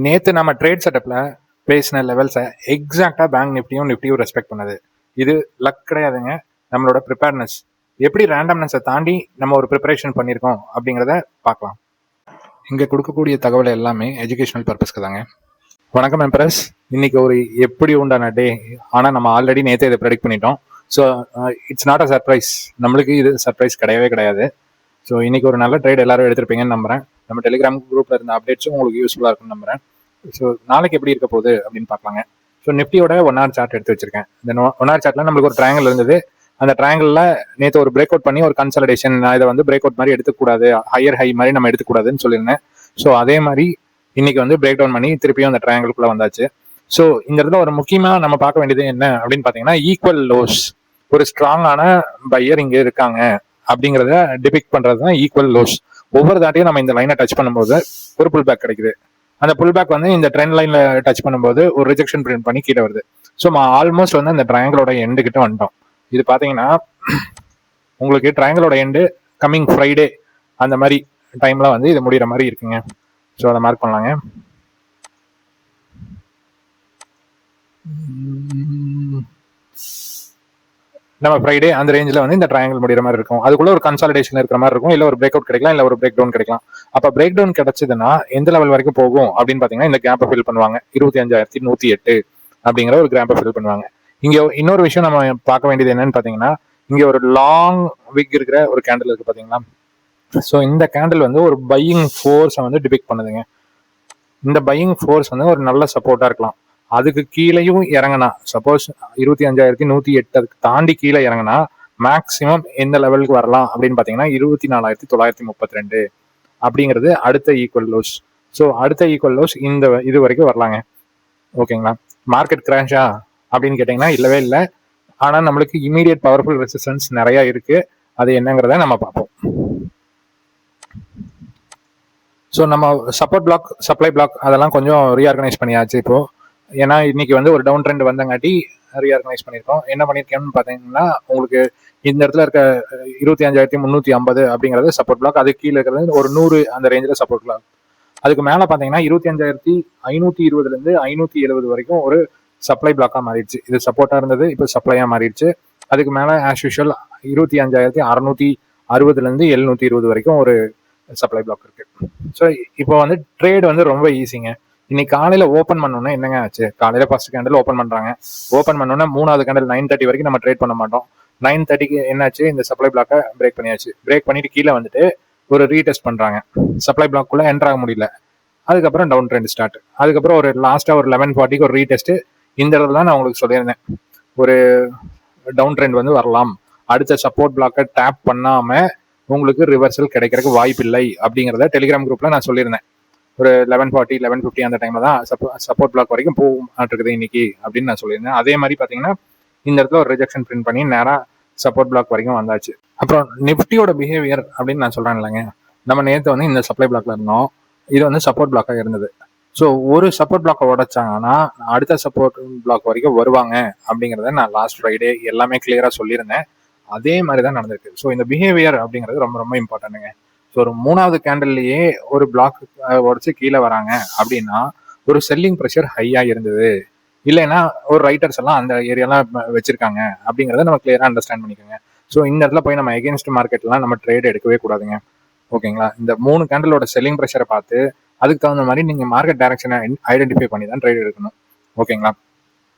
நேற்று நம்ம ட்ரேட் செட்டப்பில் பேசின லெவல்ஸை எக்ஸாக்டாக பேங்க் நிஃப்டியும் ரெஸ்பெக்ட் பண்ணுது. இது லக் கிடையாதுங்க, நம்மளோட ப்ரிப்பேர்னஸ். எப்படி ரேண்டம்னஸை தாண்டி நம்ம ஒரு ப்ரிப்பரேஷன் பண்ணியிருக்கோம் அப்படிங்கிறத பார்க்கலாம். இங்கே கொடுக்கக்கூடிய தகவல் எல்லாமே எஜுகேஷனல் பர்பஸ்க்கு தாங்க. வணக்கம் எம்ப்ரஸ். இன்னைக்கு ஒரு எப்படி உண்டான டே, ஆனால் நம்ம ஆல்ரெடி நேற்று இதை ப்ரெடிக்ட் பண்ணிட்டோம். So it's not a surprise, நம்மளுக்கு இது சர்ப்ரைஸ் கிடையவே கிடையாது. ஸோ இன்னைக்கு ஒரு நல்ல ட்ரேட் எல்லாரும் எடுத்திருப்பீங்கன்னு நம்புறேன். நம்ம டெலிகிராம் குரூப்ல இருந்த அப்டேட்ஸும் உங்களுக்கு யூஸ்ஃபுல்லாக இருக்கும்னு நம்புறேன். ஸோ நாளைக்கு எப்படி இருக்க போகுது அப்படின்னு பார்க்கலாங்க. ஸோ நிஃப்டியோட 1 hour சார்ட் எடுத்து வச்சிருக்கேன். இந்த 1 hour சார்ட்ல நம்மளுக்கு ஒரு ட்ரையாங்கிள் இருந்தது. அந்த ட்ரையாங்கிளில் நேற்று ஒரு பிரேக் அவுட் பண்ணி ஒரு கன்சல்டேஷன், இதை வந்து பிரேக் அவுட் மாதிரி எடுத்துக்கூடாது, ஹையர் ஹை மாதிரி நம்ம எடுத்துக்கூடாதுன்னு சொல்லியிருந்தேன். ஸோ அதே மாதிரி இன்னைக்கு வந்து பிரேக் டவுன் பண்ணி திருப்பியும் அந்த ட்ரையாங்கிள்குள்ள வந்தாச்சு. ஸோ இந்த இடத்துல ஒரு முக்கியமாக நம்ம பார்க்க வேண்டியது என்ன அப்படின்னு பார்த்தீங்கன்னா, ஈக்குவல் லோஸ். ஒரு ஸ்ட்ராங்கான பையர் இங்கே இருக்காங்க அப்படிங்கிறத டிபிக்ட் பண்றது தான் ஈக்குவல் லோஸ். ஒவ்வொரு தாட்டியும் நம்ம இந்த லைனை டச் பண்ணும்போது ஒரு புல் பேக் கிடைக்குது. அந்த புல் பேக் வந்து இந்த ட்ரெண்ட் லைன்ல டச் பண்ணும்போது ஒரு ரிஜெக்ஷன் பிரிண்ட் பண்ணி கீழே வருது. ஸோ ஆல்மோஸ்ட் வந்து அந்த ட்ரையாங்கிளோட எண்டு கிட்ட வந்துட்டோம். இது பாத்தீங்கன்னா உங்களுக்கு ட்ரையாங்கிளோட எண்டு கம்மிங் ஃப்ரைடே அந்த மாதிரி டைம்ல வந்து இது முடிகிற மாதிரி இருக்குங்க. ஸோ அதை மார்க் பண்ணலாங்க. நம்ம ஃப்ரைடே அந்த ரேஞ்சில் வந்து இந்த ட்ரையாங்கிள் முடிகிற மாதிரி இருக்கும். அதுக்குள்ள ஒரு கன்சாலிடேஷன் இருக்கிற மாதிரி இருக்கும், இல்லை ஒரு பிரேக் அவுட் கிடைக்கலாம், இல்லை ஒரு பிரேக் டவுன் கிடைக்கலாம். அப்போ பிரேக் டவுன் கிடைச்சதுன்னா எந்த லெவல் வரைக்கும் போகும் அப்படின்னு பார்த்தீங்கன்னா, இந்த கேப்பை ஃபில் பண்ணுவாங்க. 25,108 அப்படிங்கிற ஒரு கேப்பை ஃபில் பண்ணுவாங்க. இங்கே இன்னொரு விஷயம் நம்ம பார்க்க வேண்டியது என்னன்னு பார்த்தீங்கன்னா, இங்கே ஒரு லாங் விக் இருக்கிற ஒரு கேண்டில் இருக்கு பார்த்தீங்களா. ஸோ இந்த கேண்டில் வந்து ஒரு பையிங் ஃபோர்ஸை வந்து டிபிக்ட் பண்ணுதுங்க. இந்த பையிங் ஃபோர்ஸ் வந்து ஒரு நல்ல சப்போர்ட்டாக இருக்கலாம். அதுக்கு கீழேயும் இறங்கினா, சப்போஸ் 25,108 தாண்டி கீழே இறங்கினா மேக்சிமம் எந்த லெவலுக்கு வரலாம் அப்படின்னு பார்த்தீங்கன்னா 24,932 அப்படிங்கிறது அடுத்த ஈக்குவல் லோஸ். ஸோ அடுத்த ஈக்குவல் லோஸ் இந்த இது வரைக்கும் வரலாங்க. ஓகேங்களா. மார்க்கெட் கிராஷா அப்படின்னு கேட்டிங்கன்னா இல்லவே இல்லை. ஆனால் நம்மளுக்கு இமீடியட் பவர்ஃபுல் ரெசிஸ்டன்ஸ் நிறையா இருக்கு. அது என்னங்கிறத நம்ம பார்ப்போம். ஸோ நம்ம சப்போர்ட் பிளாக், சப்ளை பிளாக் அதெல்லாம் கொஞ்சம் ரீஆர்கனைஸ் பண்ணியாச்சு இப்போ. ஏன்னா இன்னைக்கு வந்து ஒரு டவுன் ட்ரெண்ட் வந்தங்காட்டி ரீஆர்கனைஸ் பண்ணியிருக்கோம். என்ன பண்ணியிருக்கேன்னு பார்த்தீங்கன்னா, உங்களுக்கு இந்த இடத்துல இருக்க 25,350 அப்படிங்கிறது சப்போர்ட் பிளாக். அது கீழே இருக்கிறது ஒரு 100 அந்த ரேஞ்சில் சப்போர்ட் பிளாக். அதுக்கு மேலே பார்த்தீங்கன்னா 25,520 570 வரைக்கும் ஒரு சப்ளை பிளாக்காக மாறிடுச்சு. இது சப்போர்ட்டாக இருந்தது, இப்போ சப்ளையாக மாறிடுச்சு. அதுக்கு மேலே ஆஸ் யூஷுவல் 25,660 720 வரைக்கும் ஒரு சப்ளை பிளாக் இருக்கு. ஸோ இப்போ வந்து ட்ரேட் வந்து ரொம்ப ஈஸிங்க. இன்னைக்கு காலையில ஓப்பன் பண்ணோன்னா என்னங்க ஆச்சு, காலையில ஃபர்ஸ்ட் கேண்டில் ஓப்பன் பண்றாங்க. ஓப்பன் பண்ணோன்னா 3வது கேண்டில் 9:30 வரைக்கும் நம்ம ட்ரேட் பண்ண மாட்டோம். 9:30க்கு என்னாச்சு, இந்த சப்ளை பிளாக்கை பிரேக் பண்ணியாச்சு. பிரேக் பண்ணிட்டு கீழே வந்துட்டு ஒரு ரீடெஸ்ட் பண்றாங்க. சப்ளை பிளாக்குள்ள என்டர் ஆக முடியல. அதுக்கப்புறம் டவுன் ட்ரெண்ட் ஸ்டார்ட். அதுக்கப்புறம் ஒரு லாஸ்டா ஒரு 11:40க்கு ஒரு ரீடெஸ்ட். இந்த இடத்துல தான் நான் உங்களுக்கு சொல்லியிருந்தேன், ஒரு டவுன் ட்ரெண்ட் வந்து வரலாம். அடுத்த சப்போர்ட் பிளாக்கை டேப் பண்ணாம உங்களுக்கு ரிவர்சல் கிடைக்கிறதுக்கு வாய்ப்பு இல்லை அப்படிங்கிறத டெலிகிராம் குரூப்ல நான் சொல்லியிருந்தேன். ஒரு 11:40 11:50 அந்த டைம்ல தான் சப்போர்ட் பிளாக் வரைக்கும் போகும் இருக்குது இன்னைக்கு அப்படின்னு நான் சொல்லியிருந்தேன். அதே மாதிரி பாத்தீங்கன்னா இந்த இடத்துல ஒரு ரிஜெக்ஷன் பிரிண்ட் பண்ணி நேராக சப்போர்ட் பிளாக் வரைக்கும் வந்தாச்சு. அப்புறம் நிஃப்டியோட பிஹேவியர் அப்படின்னு நான் சொல்றேன் இல்லைங்க. நம்ம நேற்று வந்து இந்த சப்ளை பிளாக்ல இருந்தோம், இது வந்து சப்போர்ட் பிளாக்காக இருந்தது. ஸோ ஒரு சப்போர்ட் பிளாக்கை உடைச்சாங்கன்னா அடுத்த சப்போர்ட் பிளாக் வரைக்கும் வருவாங்க அப்படிங்கிறத நான் லாஸ்ட் ஃப்ரைடே எல்லாமே கிளியரா சொல்லியிருந்தேன். அதே மாதிரி தான் நடந்திருக்கு. ஸோ இந்த பிஹேவியர் அப்படிங்கிறது ரொம்ப ரொம்ப இம்பார்ட்டன்ட்டுங்க. ஸோ ஒரு 3வது கேண்டல்லையே ஒரு பிளாக் உடச்சு கீழே வராங்க அப்படின்னா ஒரு செல்லிங் ப்ரெஷர் ஹையா இருந்தது, இல்லைன்னா ஒரு ரைட்டர்ஸ் எல்லாம் அந்த ஏரியாலாம் வச்சிருக்காங்க அப்படிங்கிறத நம்ம கிளியரா அண்டர்ஸ்டாண்ட் பண்ணிக்கோங்க. ஸோ இந்த இடத்துல போய் நம்ம எகென்ஸ்ட் மார்க்கெட்லாம் நம்ம ட்ரேட் எடுக்கவே கூடாதுங்க. ஓகேங்களா. இந்த 3 கேண்டலோட செல்லிங் ப்ரெஷரை பார்த்து அதுக்கு தகுந்த மாதிரி நீங்க மார்க்கெட் டைரக்ஷனை ஐடென்டிஃபை பண்ணி தான் ட்ரேட் எடுக்கணும். ஓகேங்களா.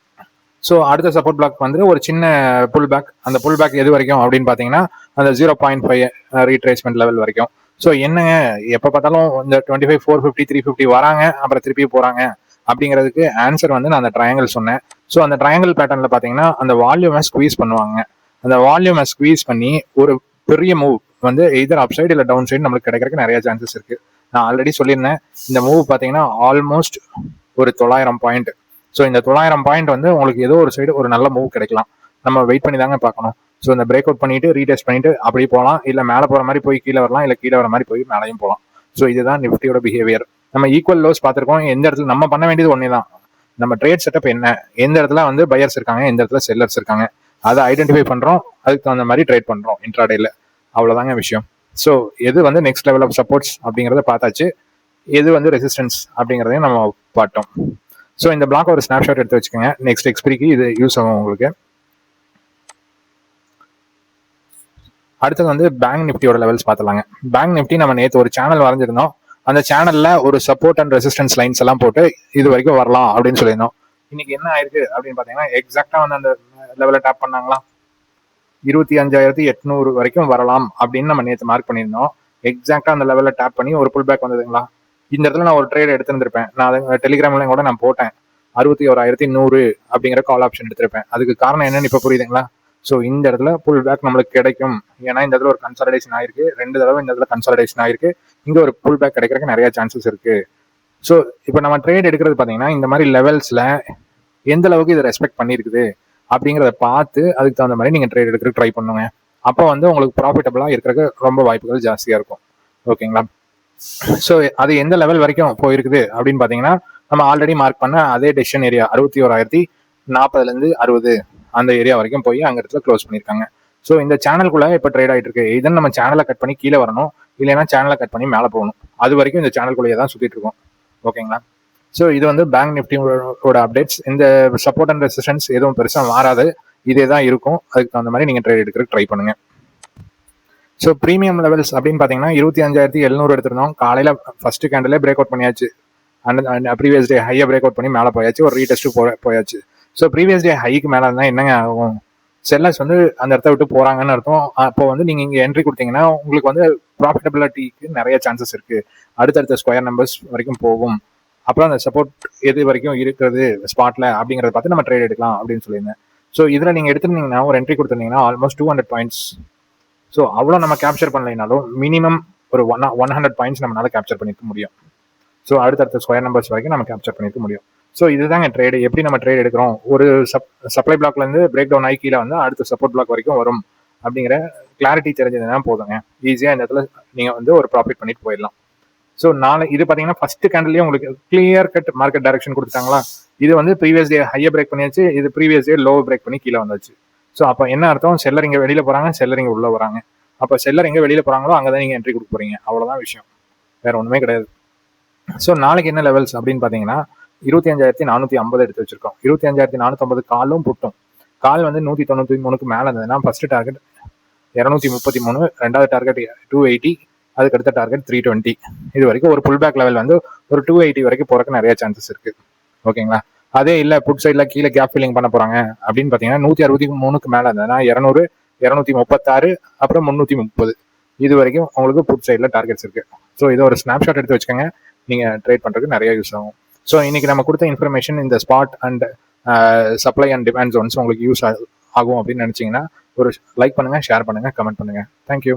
ஸோ அடுத்த சப்போர்ட் பிளாக் வந்து ஒரு சின்ன புல் பேக். அந்த புல் பேக் எது வரைக்கும் அப்படின்னு பார்த்தீங்கன்னா அந்த 0.5 ரீட்ரேஸ்மெண்ட் லெவல் வரைக்கும். ஸோ என்னங்க எப்போ பார்த்தாலும் இந்த 25 450 350 வராங்க அப்புறம் திருப்பி போறாங்க அப்படிங்கிறதுக்கு ஆன்சர் வந்து நான் அந்த ட்ரையாங்கிள் சொன்னேன். ஸோ அந்த ட்ரையாங்கிள் பேட்டர்ல பார்த்தீங்கன்னா அந்த வால்யூமை ஸ்குவீஸ் பண்ணுவாங்க. அந்த வால்யூமை ஸ்குவீஸ் பண்ணி ஒரு பெரிய மூவ் வந்து எய்தர் அப் சைடு இல்லை டவுன் சைடு நம்மளுக்கு கிடைக்கிறதுக்கு நிறைய சான்சஸ் இருக்கு. நான் ஆல்ரெடி சொல்லியிருந்தேன், இந்த மூவ் பார்த்தீங்கன்னா ஆல்மோஸ்ட் ஒரு 900 பாயிண்ட். ஸோ இந்த 900 பாயிண்ட் வந்து உங்களுக்கு ஏதோ ஒரு சைடு ஒரு நல்ல மூவ் கிடைக்கலாம். நம்ம வெயிட் பண்ணி தாங்க பார்க்கணும். ஸோ இந்த பிரேக் அவுட் பண்ணிட்டு ரீடெஸ்ட் பண்ணிட்டு அப்படி போகலாம், இல்லை மேலே போகிற மாதிரி போய் கீழே வரலாம், இல்லை கீழே வர மாதிரி போய் மேலேயும் போகலாம். ஸோ இதுதான் நிஃப்டியோட பிஹேவியர். நம்ம ஈக்குவல் லோஸ் பார்த்துருக்கோம். எந்த இடத்துல நம்ம பண்ண வேண்டியது ஒன்றே தான், நம்ம ட்ரேட் செட்டப் என்ன, எந்த இடத்துல வந்து பையர்ஸ் இருக்காங்க, எந்த இடத்துல செல்லர்ஸ் இருக்காங்க, அதை ஐடென்டிஃபை பண்ணுறோம், அதுக்கு தகுந்த மாதிரி ட்ரேட் பண்ணுறோம் இன்ட்ராடேல. அவ்வளோதாங்க விஷயம். ஸோ எது வந்து நெக்ஸ்ட் லெவல் ஆஃப் சப்போர்ட்ஸ் அப்படிங்கிறத பார்த்தாச்சு. எது வந்து ரெசிஸ்டன்ஸ் அப்படிங்கிறதையும் நம்ம பார்த்தோம். ஸோ இந்த பிளாக் ஒரு ஸ்னாப்ஷாட் எடுத்து வச்சுக்கோங்க. நெக்ஸ்ட் எக்ஸ்பிரிக்கு இது யூஸ் ஆகும் உங்களுக்கு. அடுத்தது வந்து பேங்க் நிஃப்டியோட லெவல்ஸ் பார்த்துலாங்க. பேங்க் நிஃப்டி நம்ம நேற்று ஒரு சேனல் வரைஞ்சிருந்தோம். அந்த சேனல்ல ஒரு சப்போர்ட் அண்ட் ரெசிஸ்டன்ஸ் லைன்ஸ் எல்லாம் போட்டு இது வரைக்கும் வரலாம் அப்படின்னு சொல்லியிருந்தோம். இன்னைக்கு என்ன ஆயிருக்கு அப்படின்னு பாத்தீங்கன்னா எக்ஸாக்டா வந்து அந்த லெவலை டேப் பண்ணாங்களா 25,800 வரைக்கும் வரலாம் அப்படின்னு நம்ம நேற்று மார்க் பண்ணியிருந்தோம். எக்ஸாக்டா அந்த லெவலில் டேப் பண்ணி ஒரு புல் பேக் வந்ததுங்களா. இந்த இடத்துல நான் ஒரு ட்ரேட் எடுத்திருந்திருப்பேன். நான் டெலிகிராம்ல கூட நான் போட்டேன் 61,100 அப்படிங்கிற கால் ஆப்ஷன் எடுத்திருப்பேன். அதுக்கு காரணம் என்னன்னு இப்ப புரியுதுங்களா. ஸோ இந்த இடத்துல புல் பேக் நம்மளுக்கு கிடைக்கும். ஏன்னா இந்த இடத்துல ஒரு கன்சாலிடேஷன் ஆயிருக்கு, 2 தடவை இந்த இடத்துல கன்சாலிடேஷன் ஆயிருக்கு. இங்க ஒரு புல் பேக் கிடைக்கிறதுக்கு நிறைய சான்சஸ் இருக்கு. ஸோ இப்போ நம்ம ட்ரேட் எடுக்கிறது பார்த்தீங்கன்னா இந்த மாதிரி லெவல்ஸ்ல எந்த அளவுக்கு இதை ரெஸ்பெக்ட் பண்ணியிருக்குது அப்படிங்கிறத பார்த்து அதுக்கு தகுந்த மாதிரி நீங்கள் ட்ரேட் எடுக்கிறதுக்கு ட்ரை பண்ணுங்க. அப்போ வந்து உங்களுக்கு ப்ராஃபிட்டபிளாக இருக்கிறதுக்கு ரொம்ப வாய்ப்புகள் ஜாஸ்தியாக இருக்கும். ஓகேங்களா. ஸோ அது எந்த லெவல் வரைக்கும் போயிருக்குது அப்படின்னு பார்த்தீங்கன்னா நம்ம ஆல்ரெடி மார்க் பண்ண அதே டெசிஷன் ஏரியா 61,040 60 அந்த ஏரியா வரைக்கும் போய் அங்கே இடத்துல க்ளோஸ் பண்ணியிருக்காங்க. ஸோ இந்த சேனலுக்குள்ள இப்போ ட்ரேட் ஆகிட்டு இருக்கு. இதன் நம்ம சேனலை கட் பண்ணி கீழே வரணும், இல்லைன்னா சேனலை கட் பண்ணி மேலே போகணும். அது வரைக்கும் இந்த சேனலுக்குள்ளேயே தான் சுற்றிட்டு இருக்கோம். ஓகேங்களா. ஸோ இது வந்து பேங்க் நிஃப்டியோட அப்டேட்ஸ். இந்த சப்போர்ட் அண்ட் ரெசிஸ்டன்ஸ் எதுவும் பெருசாக மாறாது, இதே தான் இருக்கும். அதுக்கு தகுந்த மாதிரி நீங்கள் ட்ரேட் எடுக்கிறதுக்கு ட்ரை பண்ணுங்க. ஸோ ப்ரீமியம் லெவல்ஸ் அப்படின்னு பார்த்தீங்கன்னா 25,700 எடுத்திருந்தோம். காலையில் ஃபர்ஸ்ட் கேண்டிலே பிரேக் அவுட் பண்ணியாச்சு. அந்த ப்ரீவியஸ் டே ஹையை பிரேக் அவுட் பண்ணி மேலே போயாச்சு, ஒரு ரீடெஸ்ட்டு போயாச்சு. ஸோ ப்ரீவியஸ் டே ஹைக்கு மேலே இருந்தால் என்னங்க ஆகும், செல்லர்ஸ் வந்து அந்த இடத்த விட்டு போகிறாங்கன்னு அர்த்தம். அப்போ வந்து நீங்கள் இங்கே என்ட்ரி கொடுத்தீங்கன்னா உங்களுக்கு வந்து ப்ராஃபிட்டபிலிட்டிக்கு நிறைய சான்சஸ் இருக்குது. அடுத்தடுத்த ஸ்கொயர் நம்பர்ஸ் வரைக்கும் போகும். அப்புறம் அந்த சப்போர்ட் எது வரைக்கும் இருக்கிறது ஸ்பாட்ல அப்படிங்கிறத பார்த்து நம்ம ட்ரேட் எடுக்கலாம் அப்படின்னு சொல்லியிருந்தேன். ஸோ இதில் நீங்கள் எடுத்துருந்தீங்கன்னா ஒரு என்ட்ரி கொடுத்துருந்தீங்கன்னா ஆல்மோஸ்ட் 200 பாயிண்ட்ஸ். ஸோ அவ்வளோ நம்ம கேப்சர் பண்ணலைனாலும் மினிமம் ஒரு 100 பாயிண்ட்ஸ் நம்மளால கேப்சர் பண்ணிக்க முடியும். ஸோ அடுத்தடுத்த ஸ்கொயர் நம்பர்ஸ் வரைக்கும் நம்ம கேப்சர் பண்ணிக்க முடியும். ஸோ இதுதாங்க ட்ரேடு. எப்படி நம்ம ட்ரேட் எடுக்கிறோம், ஒரு சப்ளை பிளாக்ல இருந்து பிரேக் டவுன் ஆகி கீழே வந்து அடுத்த சப்போர்ட் பிளாக் வரைக்கும் வரும் அப்படிங்கிற கிளாரிட்டி தெரிஞ்சதுன்னா போதுங்க. ஈஸியாக இந்த இடத்துல நீங்கள் வந்து ஒரு ப்ராஃபிட் பண்ணிட்டு போயிடலாம். ஸோ இது பார்த்தீங்கன்னா ஃபர்ஸ்ட் கேண்டல்லேயே உங்களுக்கு கிளியர் கட் மார்க்கெட் டைரக்ஷன் கொடுத்துட்டாங்களா. இது வந்து ப்ரீவியஸ் டே ஹையை பிரேக் பண்ணியாச்சு, இது ப்ரீவியஸ் டே லோ பிரேக் பண்ணி கீழே வந்தாச்சு. ஸோ அப்போ என்ன அர்த்தம், செல்லர் இங்கே வெளியில் போகிறாங்க, செல்லர் இங்கே உள்ளே வராங்க. அப்போ செல்லர் எங்கே வெளியில் போகிறாங்களோ அங்கே தான் நீங்கள் என்ட்ரி கொடுக்க போறீங்க. அவ்வளோதான் விஷயம், வேற ஒன்றுமே கிடையாது. ஸோ நாளைக்கு என்ன லெவல்ஸ் அப்படின்னு பார்த்தீங்கன்னா 25,450 எடுத்து வச்சிருக்கோம். 25,450 காலும் புட்டும். கால் வந்து 193க்கு மேலே இருந்ததுன்னா ஃபர்ஸ்ட் டார்கெட் 233, ரெண்டாவது டார்கெட் 280, அதுக்கு அடுத்த டார்கெட் 320. இது வரைக்கும் ஒரு புல் பேக் லெவல் வந்து ஒரு 280 வரைக்கும் போறதுக்கு நிறைய சான்சஸ் இருக்கு. ஓகேங்களா. அதே இல்லை புட் சைட்ல கீழே கேப் ஃபில்லிங் பண்ண போறாங்க அப்படின்னு பார்த்தீங்கன்னா 163க்கு மேலே இருந்ததுன்னா 200, 236, அப்புறம் 330 இது வரைக்கும் உங்களுக்கு புட் சைட்ல டார்கெட்ஸ் இருக்கு. ஸோ இதை ஒரு ஸ்னாப்ஷாட் எடுத்து வச்சுக்கோங்க, நீங்க ட்ரேட் பண்றதுக்கு நிறைய யூஸ் ஆகும். ஸோ இன்னைக்கு நம்ம கொடுத்த இன்ஃபர்மேஷன் இந்த spot and supply and demand Jones உங்களுக்கு யூஸ் ஆகும் அப்படின்னு நினைச்சீங்கன்னா ஒரு லைக் பண்ணுங்க, ஷேர் பண்ணுங்க, கமெண்ட் பண்ணுங்க. தேங்க்யூ.